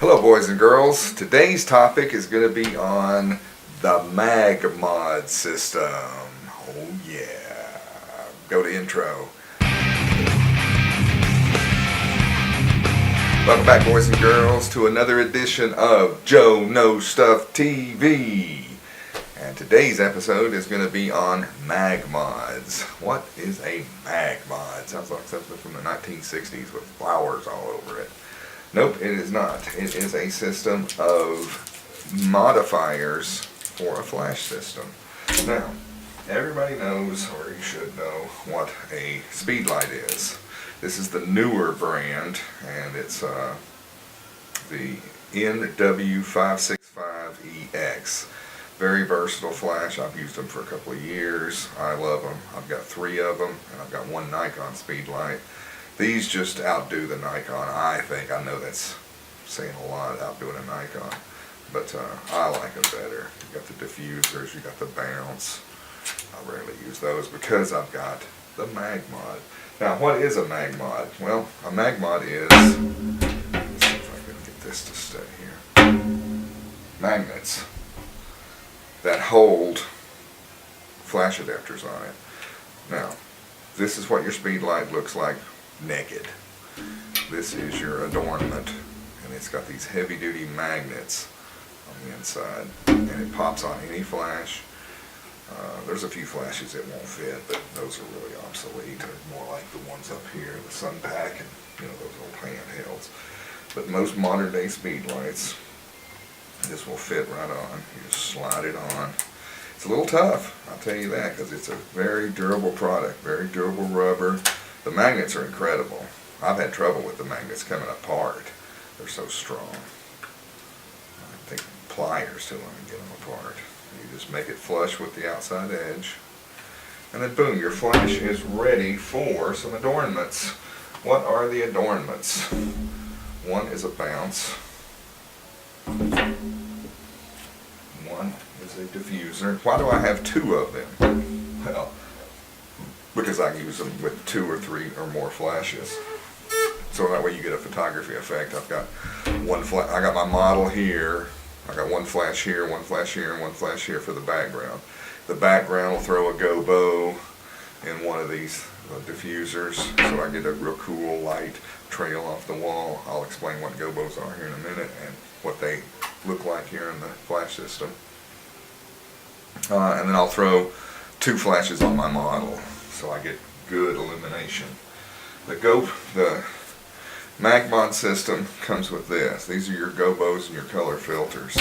Hello boys and girls. Today's topic is going to be on the MagMod System. Oh yeah. Go to intro. Welcome back boys and girls to another edition of Joe Knows Stuff TV. And today's episode is going to be on MagMods. What is a MagMod? Sounds like something from the 1960s with flowers all over it. Nope, it is not. It is a system of modifiers for a flash system. Now, everybody knows, or you should know, what a speed light is. This is the newer brand, and it's the NW565EX. Very versatile flash. I've used them for a couple of years. I love them. I've got 3 of them, and I've got one Nikon speed light. These just outdo the Nikon, I think. I know that's saying a lot, outdoing a Nikon, but I like them better. You got the diffusers, you got the bounce. I rarely use those because I've got the MagMod. Now, what is a MagMod? Well, a MagMod is, let's see if I can get this to stay here, magnets that hold flash adapters on it. Now, this is what your speed light looks like naked. This is your adornment, and it's got these heavy-duty magnets on the inside, and it pops on any flash. There's a few flashes it won't fit, but those are really obsolete. They're more like the ones up here, the Sun Pack, and those old handhelds. But most modern-day speed lights, this will fit right on. You just slide it on. It's a little tough, I'll tell you that, because it's a very durable product, very durable rubber. The magnets are incredible. I've had trouble with the magnets coming apart. They're so strong. I take pliers to them and get them apart. You just make it flush with the outside edge. And then boom, your flash is ready for some adornments. What are the adornments? One is a bounce. One is a diffuser. Why do I have 2 of them? Well, because I use them with 2 or 3 or more flashes. So that way you get a photography effect. I've got one flash. I got my model here. I got one flash here, one flash here, and one flash here for the background. The background will throw a gobo in one of these diffusers, so I get a real cool light trail off the wall. I'll explain what gobos are here in a minute and what they look like here in the flash system. And then I'll throw 2 flashes on my model, so I get good illumination. The MagMod system comes with this. These are your gobos and your color filters.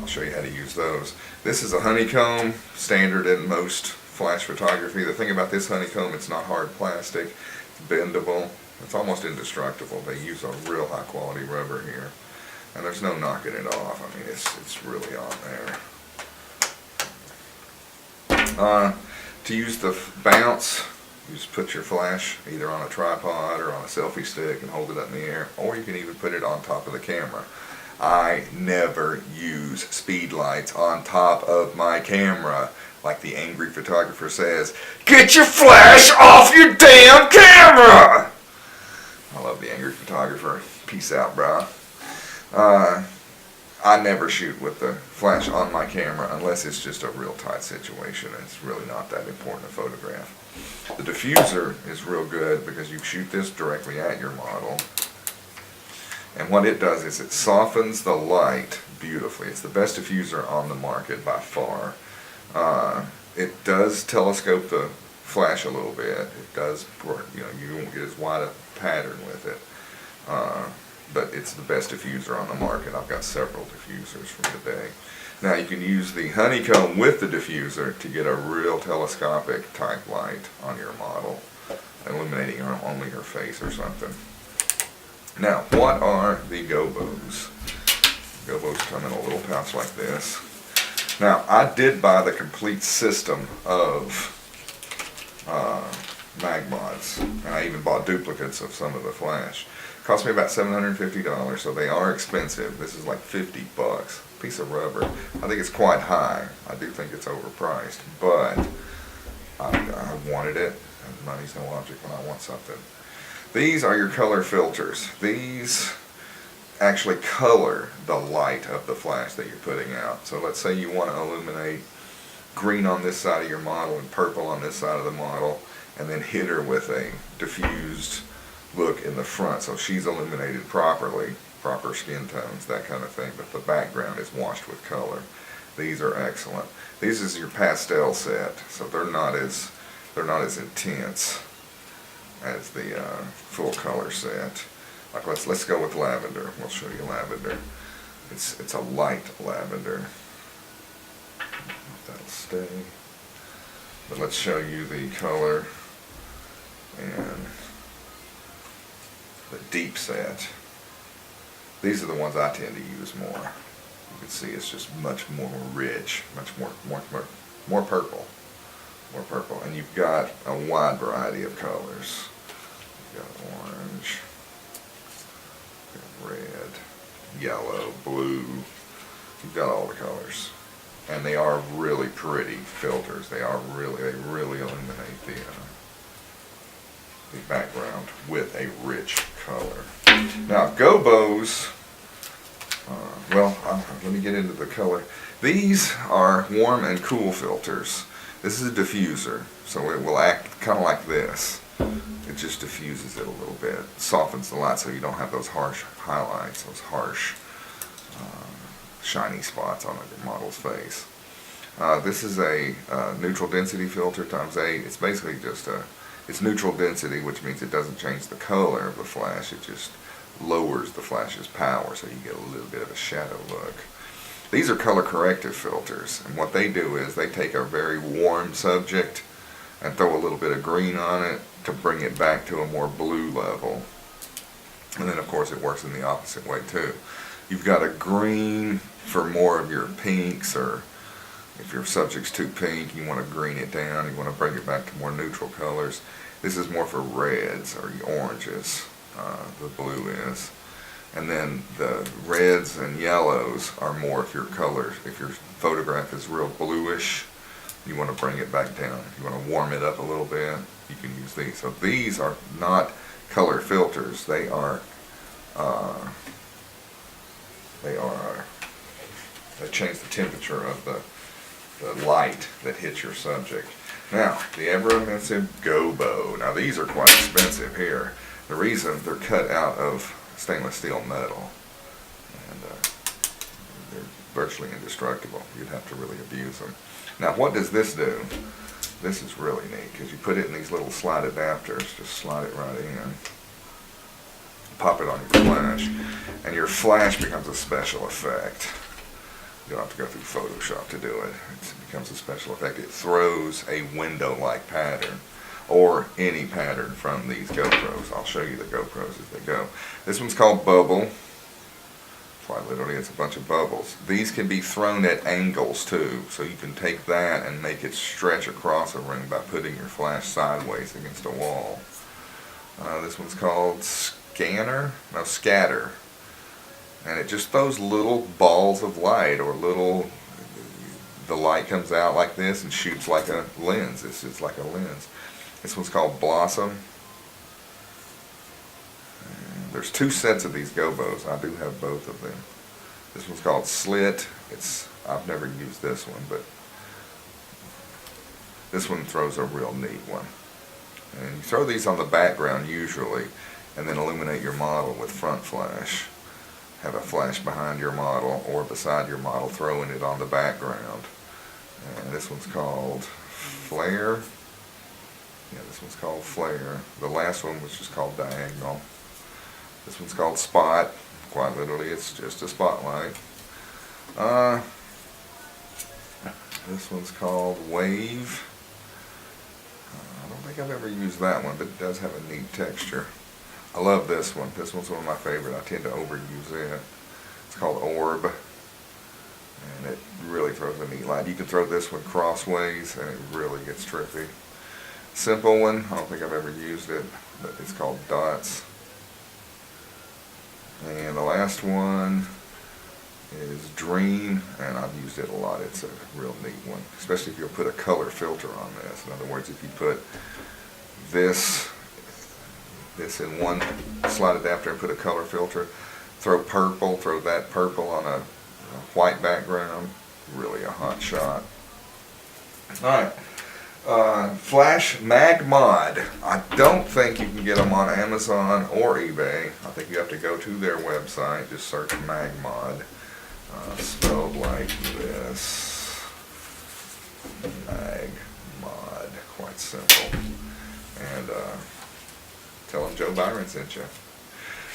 I'll show you how to use those. This is a honeycomb, standard in most flash photography. The thing about this honeycomb, it's not hard plastic, it's bendable, it's almost indestructible. They use a real high quality rubber here, and there's no knocking it off. I mean, it's really on there. To use the bounce, you just put your flash either on a tripod or on a selfie stick and hold it up in the air, or you can even put it on top of the camera. I never use speed lights on top of my camera. Like the angry photographer says, "Get your flash off your damn camera!" I love the angry photographer. Peace out, brah. I never shoot with the flash on my camera unless it's just a real tight situation and it's really not that important to photograph. The diffuser is real good because you shoot this directly at your model, and what it does is it softens the light beautifully. It's the best diffuser on the market by far. It does telescope the flash a little bit. It does, you won't get as wide a pattern with it. But it's the best diffuser on the market. I've got several diffusers from today. Now you can use the honeycomb with the diffuser to get a real telescopic type light on your model, illuminating only her face or something. Now, what are the gobos? Gobos come in a little pouch like this. Now, I did buy the complete system of MagMods, and I even bought duplicates of some of the flash. It cost me about $750, so they are expensive. This is like 50 bucks. Piece of rubber. I think it's quite high. I do think it's overpriced, but I wanted it, and money's no object when I want something. These are your color filters. These actually color the light of the flash that you're putting out. So let's say you want to illuminate green on this side of your model and purple on this side of the model, and then hit her with a diffused look in the front, so she's illuminated properly, proper skin tones, that kind of thing, but the background is washed with color. These are excellent. These is your pastel set, so they're not as intense as the full color set. Like let's go with lavender. We'll show you lavender. It's a light lavender. That'll stay. But let's show you the color and the deep set. These are the ones I tend to use more. You can see it's just much more rich, much more purple. More purple. And you've got a wide variety of colors. You've got orange, you've got red, yellow, blue. You've got all the colors. And they are really pretty filters. They really illuminate the background with a rich color. Now gobos, let me get into the color. These are warm and cool filters. This is a diffuser, so it will act kind of like this. It just diffuses it a little bit, softens the light so you don't have those harsh highlights, those harsh shiny spots on your model's face. This is a neutral density filter times 8. It's basically just it's neutral density, which means it doesn't change the color of the flash. It just lowers the flash's power, so you get a little bit of a shadow look. These are color corrective filters, and what they do is they take a very warm subject and throw a little bit of green on it to bring it back to a more blue level. And then of course it works in the opposite way too. You've got a green for more of your pinks, or if your subject's too pink, you want to green it down, you want to bring it back to more neutral colors. This is more for reds or oranges, the blue is. And then the reds and yellows are more if your colors, if your photograph is real bluish, you want to bring it back down. If you want to warm it up a little bit, you can use these. So these are not color filters, they change the temperature of the light that hits your subject. Now, the ever-immensive gobo. Now these are quite expensive here. The reason they're cut out of stainless steel metal, and they're virtually indestructible. You'd have to really abuse them. Now what does this do? This is really neat, because you put it in these little slide adapters, just slide it right in, pop it on your flash, and your flash becomes a special effect. You don't have to go through Photoshop to do it. It becomes a special effect. It throws a window-like pattern, or any pattern from these GoPros. I'll show you the GoPros as they go. This one's called Bubble. Quite literally, it's a bunch of bubbles. These can be thrown at angles too, so you can take that and make it stretch across a room by putting your flash sideways against a wall. This one's called Scatter. And it just throws little balls of light, or the light comes out like this and shoots like a lens. It's like a lens. This one's called Blossom. And there's 2 sets of these gobos. I do have both of them. This one's called Slit. I've never used this one, but this one throws a real neat one. And you throw these on the background usually, and then illuminate your model with front flash. Have a flash behind your model or beside your model, throwing it on the background. And this one's called Flare. Yeah, this one's called Flare. The last one was just called Diagonal. This one's called Spot. Quite literally, it's just a spotlight. This one's called Wave. I don't think I've ever used that one, but it does have a neat texture. I love this one. This one's one of my favorite. I tend to overuse it. It's called Orb, and it really throws a neat light. You can throw this one crossways, and it really gets trippy. Simple one. I don't think I've ever used it, but it's called Dots. And the last one is Dream, and I've used it a lot. It's a real neat one, especially if you'll put a color filter on this. In other words, if you put this in one slide adapter and put a color filter, throw that purple on a white background. Really a hot shot. Alright. Flash MagMod. I don't think you can get them on Amazon or eBay. I think you have to go to their website. Just search MagMod. Spelled like this. MagMod. Quite simple. And tell them Joe Byron sent you.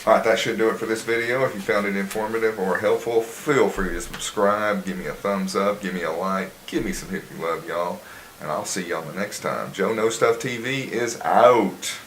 Alright, that should do it for this video. If you found it informative or helpful, feel free to subscribe, give me a thumbs up, give me a like, give me some hippie love, y'all. And I'll see y'all the next time. Joe Knows Stuff TV is out.